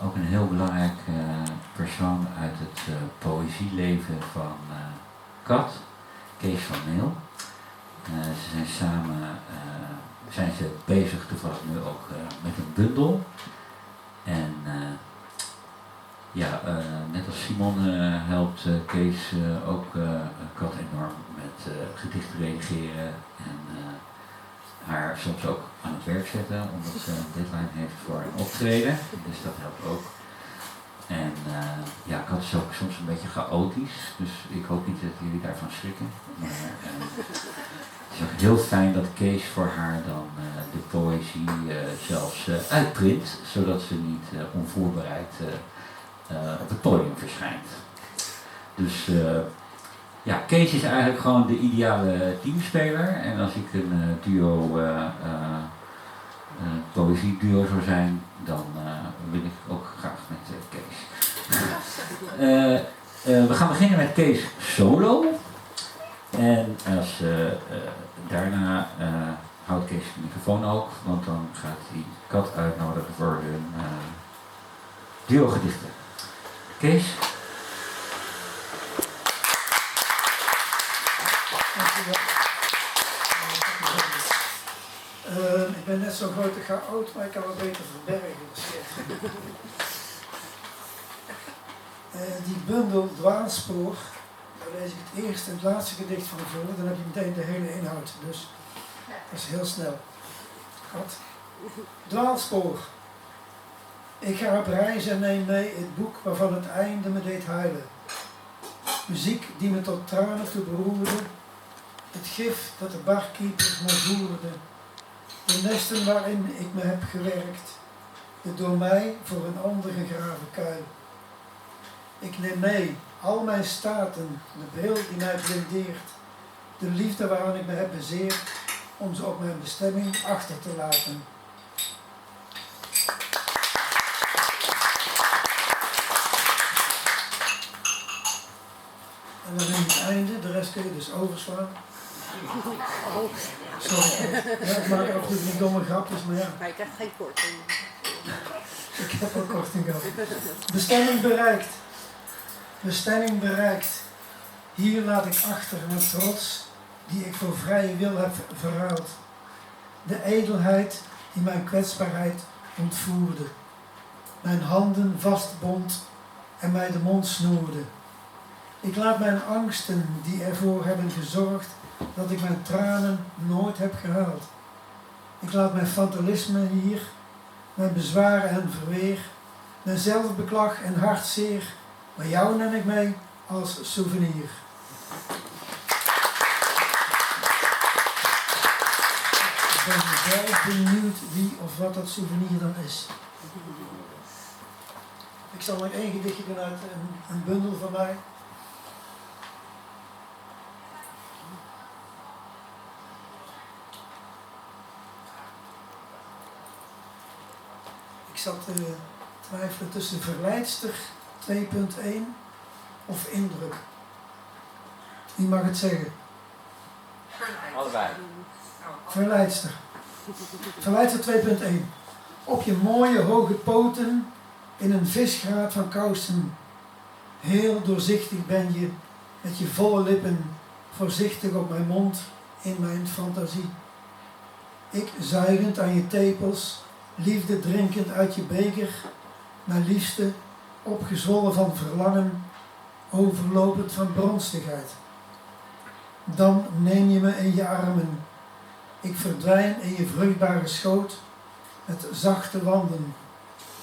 ook een heel belangrijk persoon uit het poëzieleven van Kat, Kees van Meel. Ze zijn samen bezig toevallig nu ook met een bundel. En net als Simon helpt Kees ook Kat enorm met gedichten redigeren en haar soms ook aan het werk zetten, omdat ze een deadline heeft voor een optreden. Dus dat helpt ook. En Kat is ook soms een beetje chaotisch, dus ik hoop niet dat jullie daarvan schrikken. Maar het is ook heel fijn dat Kees voor haar dan de poëzie zelfs uitprint, zodat ze niet onvoorbereid op het podium verschijnt. Dus Kees is eigenlijk gewoon de ideale teamspeler. En als ik een poëzieduo zou zijn, dan wil ik ook graag met Kees. We gaan beginnen met Kees solo. En daarna houdt Kees de microfoon ook, want dan gaat hij Kat uitnodigen voor hun duo gedichten. Kees? Ik ben net zo'n grote chaot, maar ik kan het beter verbergen. Die bundel Dwaalspoor, daar lees ik het eerste en het laatste gedicht van voor, dan heb je meteen de hele inhoud. Dus dat is heel snel. Kat. Dwaalspoor. Ik ga op reis en neem mee het boek waarvan het einde me deed huilen. Muziek die me tot tranen toe beroerde. Het gif dat de barkeeper me voerde. De nesten waarin ik me heb gewerkt. De door mij voor een ander gegraven kuil. Ik neem mee al mijn staten, de bril die mij blindeert. De liefde waaraan ik me heb bezeerd, om ze op mijn bestemming achter te laten. En dan in het einde, de rest kun je dus overslaan. Sorry, ik maak af en toe die domme grapjes, maar ja. Maar je krijgt geen korting. Ik heb al korting gehad. Bestemming bereikt. Bestemming bereikt. Hier laat ik achter mijn trots, die ik voor vrije wil heb verruild. De edelheid die mijn kwetsbaarheid ontvoerde. Mijn handen vastbond en mij de mond snoerde. Ik laat mijn angsten die ervoor hebben gezorgd dat ik mijn tranen nooit heb gehuild. Ik laat mijn fatalisme hier, mijn bezwaren en verweer, mijn zelfbeklag en hartzeer, maar jou neem ik mee als souvenir. Ik ben wel benieuwd wie of wat dat souvenir dan is. Ik zal nog één gedichtje doen uit een bundel van mij. Ik zat te twijfelen tussen verleidster 2.1 of indruk. Wie mag het zeggen? Allebei. Verleidster. Verleidster 2.1. Op je mooie hoge poten in een visgraat van kousen. Heel doorzichtig ben je, met je volle lippen, voorzichtig op mijn mond in mijn fantasie. Ik zuigend aan je tepels, liefde drinkend uit je beker, mijn liefste, opgezwollen van verlangen, overlopend van bronstigheid. Dan neem je me in je armen, ik verdwijn in je vruchtbare schoot, met zachte wanden,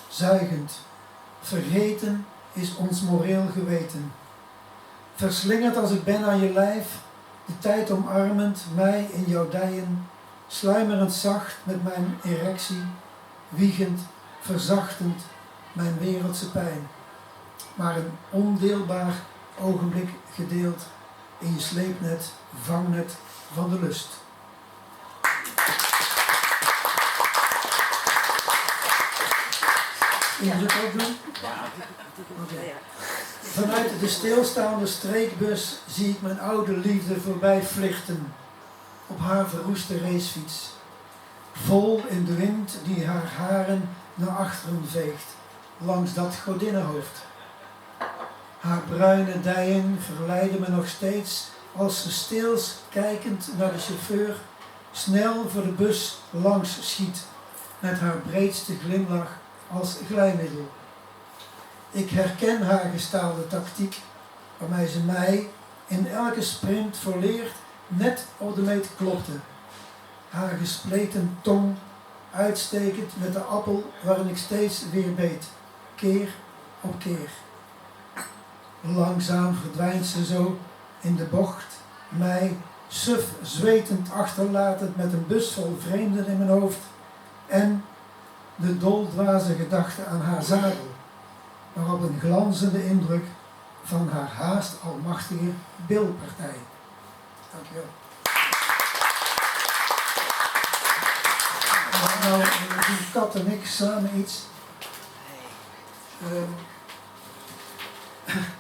zuigend, vergeten is ons moreel geweten. Verslingerd als ik ben aan je lijf, de tijd omarmend, mij in jouw dijen, sluimerend zacht met mijn erectie, wiegend, verzachtend mijn wereldse pijn. Maar een ondeelbaar ogenblik gedeeld in je sleepnet, vangnet van de lust. Moet je het ook doen? Okay. Vanuit de stilstaande streekbus zie ik mijn oude liefde voorbij vlichten op haar verroeste racefiets. Vol in de wind die haar haren naar achteren veegt. langs dat godinnenhoofd. Haar bruine dijen verleiden me nog steeds als ze stils kijkend naar de chauffeur snel voor de bus langs schiet met haar breedste glimlach als glijmiddel. Ik herken haar gestaalde tactiek, waarmee ze mij in elke sprint volleerd net op de meet klopte. Haar gespleten tong uitstekend met de appel waarin ik steeds weer beet, keer op keer. Langzaam verdwijnt ze zo in de bocht, mij suf zwetend achterlatend met een bus vol vreemden in mijn hoofd en de doldwaze gedachte aan haar zadel, waarop een glanzende indruk van haar haast almachtige bilpartij. Dankjewel. Nou, doen Kat en ik samen iets.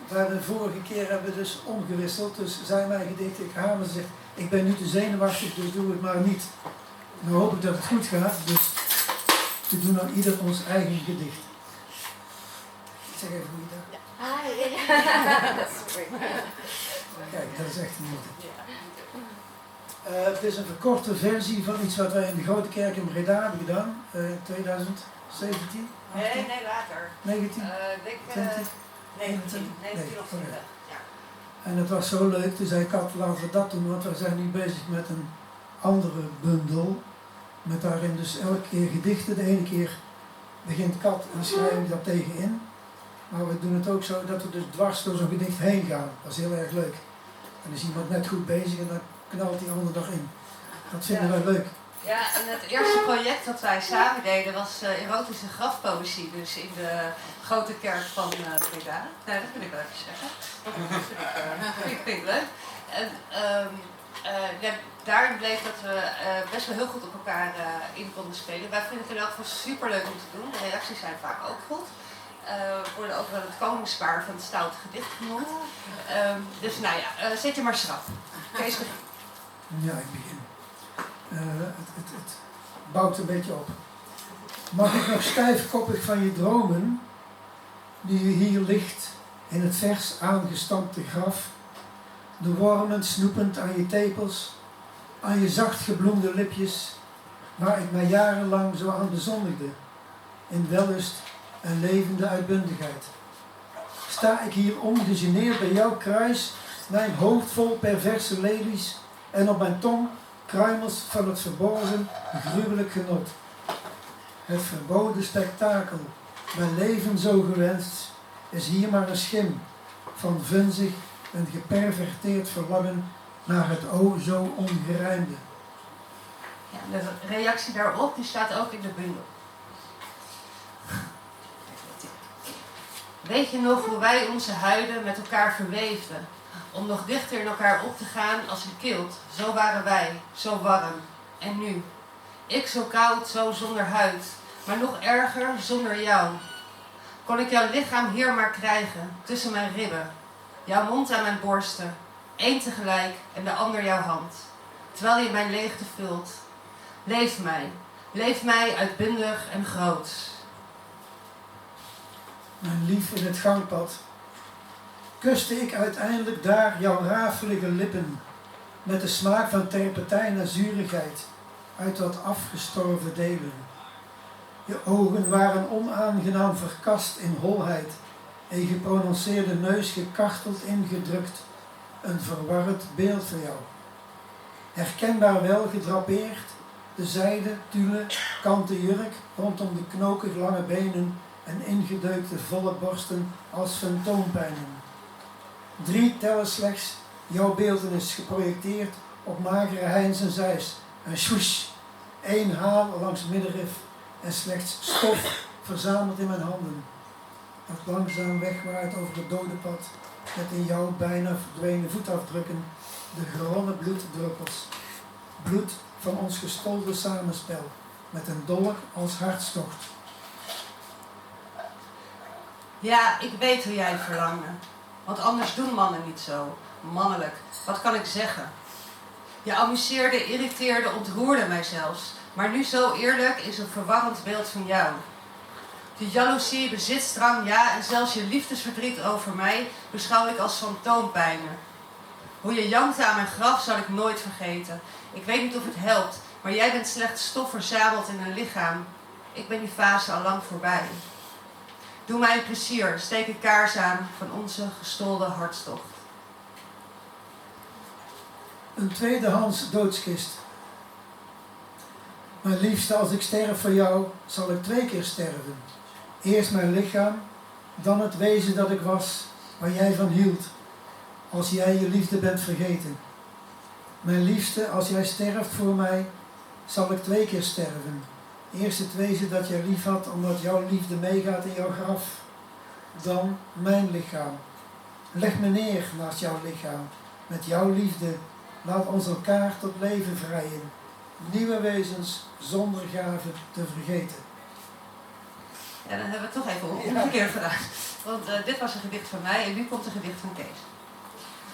Waar de vorige keer hebben we dus omgewisseld, dus zij mij gedicht, ik haar, maar ze zegt, ik ben nu te zenuwachtig, dus doe het maar niet. Nou hoop ik dat het goed gaat, dus we doen dan ieder ons eigen gedicht. Ik zeg even goeiedag. Kijk, dat is echt een moeite. Het is een verkorte versie van iets wat wij in de Grote Kerk in Breda hebben gedaan, 2017? Nee, later. 19? Ik denk 20? 19 of 20. Ja. En het was zo leuk, toen zei Kat, laten we dat doen, want we zijn nu bezig met een andere bundel. Met daarin dus elke keer gedichten. De ene keer begint Kat en schrijven we dat tegenin. Maar we doen het ook zo dat we dus dwars door zo'n gedicht heen gaan. Dat is heel erg leuk. En dan is iemand net goed bezig en dan knalt die ander nog in. Dat vinden wij leuk. Ja, en het eerste project dat wij samen deden was erotische grafpoëzie. Dus in de Grote Kerk van Breda. Nee, dat wil ik wel even zeggen. Dat vind ik leuk. En ja, daarin bleek dat we best wel heel goed op elkaar in konden spelen. Wij vinden het in elk geval super leuk om te doen. De reacties zijn vaak ook goed. We worden ook wel het koningspaar van het stoute gedicht genoemd. Dus nou ja, zet je maar schrap. Kees begint. Ja, ik begin. Het bouwt een beetje op. Mag ik nog stijfkoppig van je dromen, die je hier ligt in het vers aangestampte graf, de wormen snoepend aan je tepels, aan je zacht gebloemde lipjes, waar ik mij jarenlang zo aan bezondigde, in wellust en levende uitbundigheid. Sta ik hier ongegeneerd bij jouw kruis, mijn hoofd vol perverse lelies en op mijn tong kruimels van het verborgen, gruwelijk genot. Het verboden spektakel, mijn leven zo gewenst, is hier maar een schim van vunzig en geperverteerd verlangen naar het o zo ongerijmde. Ja, de reactie daarop die staat ook in de bundel. Weet je nog hoe wij onze huiden met elkaar verweefden? Om nog dichter in elkaar op te gaan als een kilt. Zo waren wij, zo warm. En nu? Ik zo koud, zo zonder huid. Maar nog erger, zonder jou. Kon ik jouw lichaam hier maar krijgen, tussen mijn ribben. Jouw mond aan mijn borsten. Eén tegelijk en de ander jouw hand. Terwijl je mijn leegte vult. Leef mij. Leef mij uitbundig en groots. Mijn lief in het gangpad. Kuste ik uiteindelijk daar jouw rafelige lippen, met de smaak van terpentijn en zurigheid, uit wat afgestorven delen. Je ogen waren onaangenaam verkast in holheid, en je geprononceerde neus gekarteld ingedrukt, een verwarrend beeld voor jou. Herkenbaar wel gedrapeerd, de zijde, tulle, kanten jurk rondom de knokig lange benen en ingedeukte volle borsten als fantoompijnen. 3 tellen slechts, jouw beeltenis geprojecteerd op magere heins en zeis. En swoosh, 1 haal langs middenrif en slechts stof verzameld in mijn handen. Dat langzaam wegwaait over het dode pad, met in jouw bijna verdwenen voetafdrukken de geronnen bloeddruppels. Bloed van ons gestolde samenspel, met een dolk als hartstocht. Ja, ik weet hoe jij verlangde. Want anders doen mannen niet zo. Mannelijk. Wat kan ik zeggen? Je amuseerde, irriteerde, ontroerde mij zelfs. Maar nu zo eerlijk is een verwarrend beeld van jou. Je jaloezie, bezitsdrang, ja, en zelfs je liefdesverdriet over mij beschouw ik als fantoompijnen. Hoe je jankte aan mijn graf zal ik nooit vergeten. Ik weet niet of het helpt, maar jij bent slechts stof verzameld in een lichaam. Ik ben die fase al lang voorbij. Doe mij een plezier, steek een kaars aan van onze gestolde hartstocht. Een tweedehands doodskist. Mijn liefste, als ik sterf voor jou, zal ik 2 keer sterven. Eerst mijn lichaam, dan het wezen dat ik was, waar jij van hield, als jij je liefde bent vergeten. Mijn liefste, als jij sterft voor mij, zal ik 2 keer sterven. Eerst het wezen dat jij lief had, omdat jouw liefde meegaat in jouw graf. Dan mijn lichaam. Leg me neer naast jouw lichaam. Met jouw liefde, laat ons elkaar tot leven vrijen. Nieuwe wezens zonder gaven te vergeten. Ja, dan hebben we het toch even omgekeerd gedaan. Want dit was een gedicht van mij en nu komt een gedicht van Kees.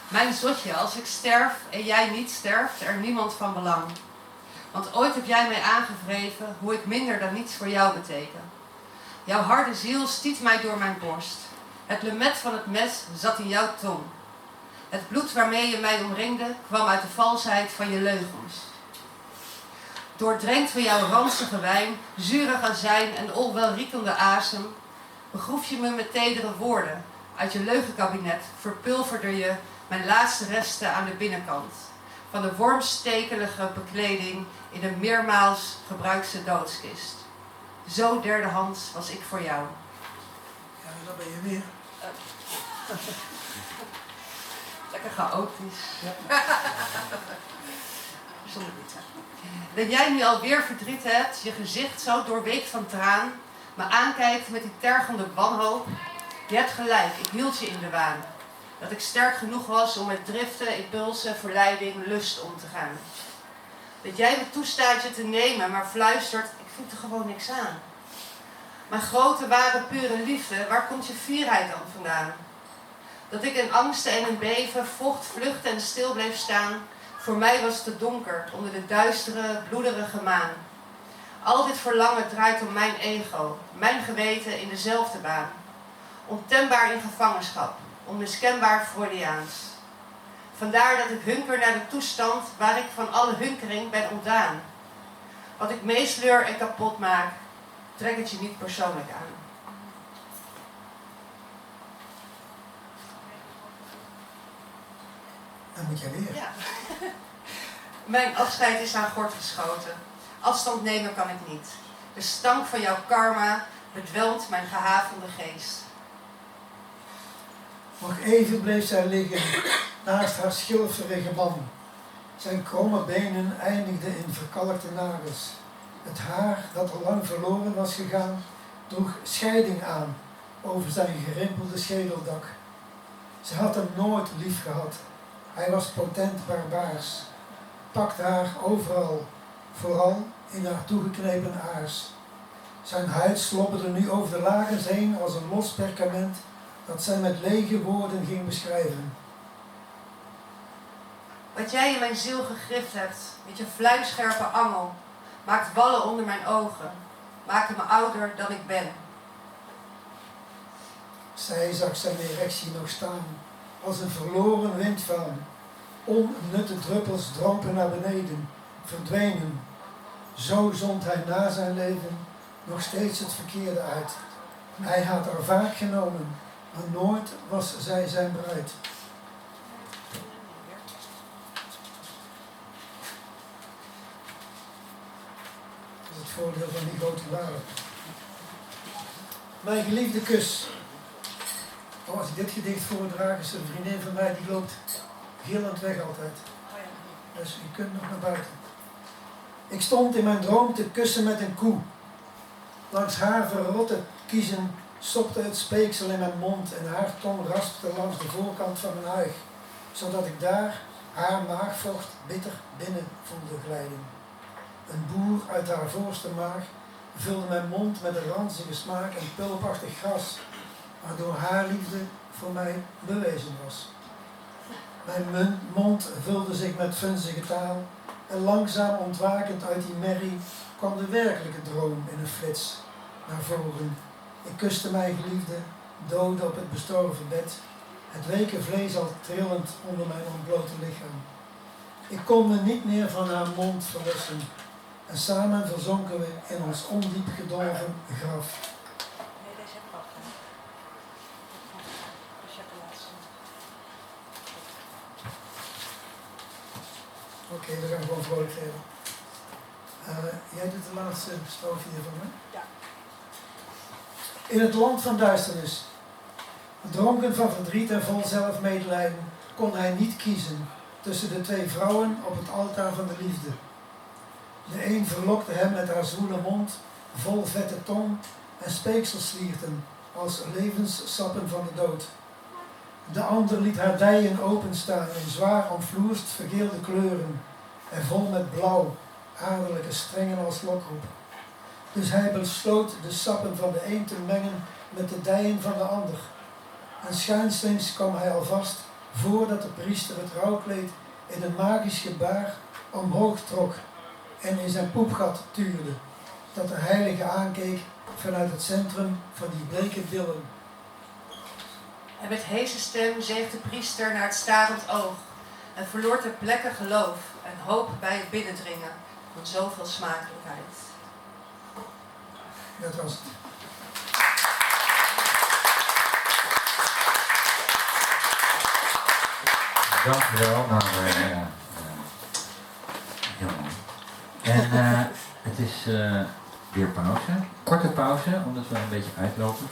Mijn zotje, als ik sterf en jij niet sterft, er niemand van belang. Want ooit heb jij mij aangevreven hoe ik minder dan niets voor jou beteken. Jouw harde ziel stiet mij door mijn borst. Het lemet van het mes zat in jouw tong. Het bloed waarmee je mij omringde kwam uit de valsheid van je leugens. Doordrenkt van jouw ransige wijn, zurig azijn en onwelriekende asem, begroef je me met tedere woorden. Uit je leugenkabinet verpulverde je mijn laatste resten aan de binnenkant van de wormstekelige bekleding in een meermaals gebruikte doodskist. Zo derdehands was ik voor jou. Ja, dat ben je weer. Lekker chaotisch. Ja. Zonder pizza. Dat jij nu alweer verdriet hebt, je gezicht zo doorweekt van traan, me aankijkt met die tergende wanhoop. Je hebt gelijk, ik hield je in de waan. Dat ik sterk genoeg was om met driften, impulsen, verleiding, lust om te gaan. Dat jij me toestaat je te nemen, maar fluistert, ik voel er gewoon niks aan. Mijn grote, ware, pure liefde, waar komt je fierheid dan vandaan? Dat ik in angsten en in beven vocht, vluchtte en stil bleef staan. Voor mij was het te donker, onder de duistere, bloederige maan. Al dit verlangen draait om mijn ego, mijn geweten in dezelfde baan. Ontembaar in gevangenschap, onmiskenbaar Freudiaans. Vandaar dat ik hunker naar de toestand waar ik van alle hunkering ben ontdaan. Wat ik meesleur en kapot maak, trek het je niet persoonlijk aan. Dan moet jij weer. Ja. Mijn afscheid is aan gort geschoten. Afstand nemen kan ik niet. De stank van jouw karma bedwelmt mijn gehavende geest. Nog even bleef zij liggen naast haar schilferige man. Zijn kromme benen eindigden in verkalkte nagels. Het haar, dat al lang verloren was gegaan, droeg scheiding aan over zijn gerimpelde schedeldak. Ze had hem nooit lief gehad. Hij was potent barbaars. Pakte haar overal, vooral in haar toegeknepen aars. Zijn huid slobberde nu over de lakens heen als een los perkament dat zij met lege woorden ging beschrijven. Wat jij in mijn ziel gegrift hebt, met je vlijmscherpe angel, maakt wallen onder mijn ogen, maakt me ouder dan ik ben. Zij zag zijn erectie nog staan, als een verloren windvaan. Onnutte druppels dropen naar beneden, verdwenen. Zo zond hij na zijn leven nog steeds het verkeerde uit. Hij had haar vaak genomen, maar nooit was zij zijn bruid. Dat is het voordeel van die grote bladen. Mijn geliefde kus. Oh, als ik dit gedicht voordraag, is een vriendin van mij die loopt gillend weg altijd. Dus je kunt nog naar buiten. Ik stond in mijn droom te kussen met een koe. Langs haar verrotte kiezen stopte het speeksel in mijn mond en haar tong raspte langs de voorkant van mijn huig, zodat ik daar haar maagvocht bitter binnen voelde glijden. Een boer uit haar voorste maag vulde mijn mond met een ranzige smaak en pulpachtig gras, waardoor haar liefde voor mij bewezen was. Mijn mond vulde zich met vunzige taal en langzaam ontwakend uit die merrie kwam de werkelijke droom in een flits naar voren. Ik kuste mijn geliefde, dood op het bestorven bed. Het weke vlees al trillend onder mijn ontblote lichaam. Ik kon me niet meer van haar mond verlossen. En samen verzonken we in ons ondiep gedolven graf. Nee, deze heb ik al gedaan. Dus je hebt de laatste. Oké, we gaan gewoon vrolijk verder. Jij doet de laatste strofe hier van mij? Ja. In het land van duisternis, dronken van verdriet en vol zelfmedelijden, kon hij niet kiezen tussen de twee vrouwen op het altaar van de liefde. De een verlokte hem met haar zwoele mond, vol vette tong en speekselslierten als levenssappen van de dood. De ander liet haar dijen openstaan in zwaar omvloerst vergeelde kleuren en vol met blauw, aderlijke strengen als lokroep. Dus hij besloot de sappen van de een te mengen met de dijen van de ander. En schuinslings kwam hij alvast, voordat de priester het rouwkleed in een magisch gebaar omhoog trok en in zijn poepgat tuurde, dat de heilige aankeek vanuit het centrum van die bleke billen. En met heese stem zeeg de priester naar het starend oog en verloor ter plekke geloof en hoop bij het binnendringen van zoveel smakelijkheid. Dat was het. Dankjewel. Nou, heel mooi. En het is weer pauze. Korte pauze, omdat we een beetje uitlopen.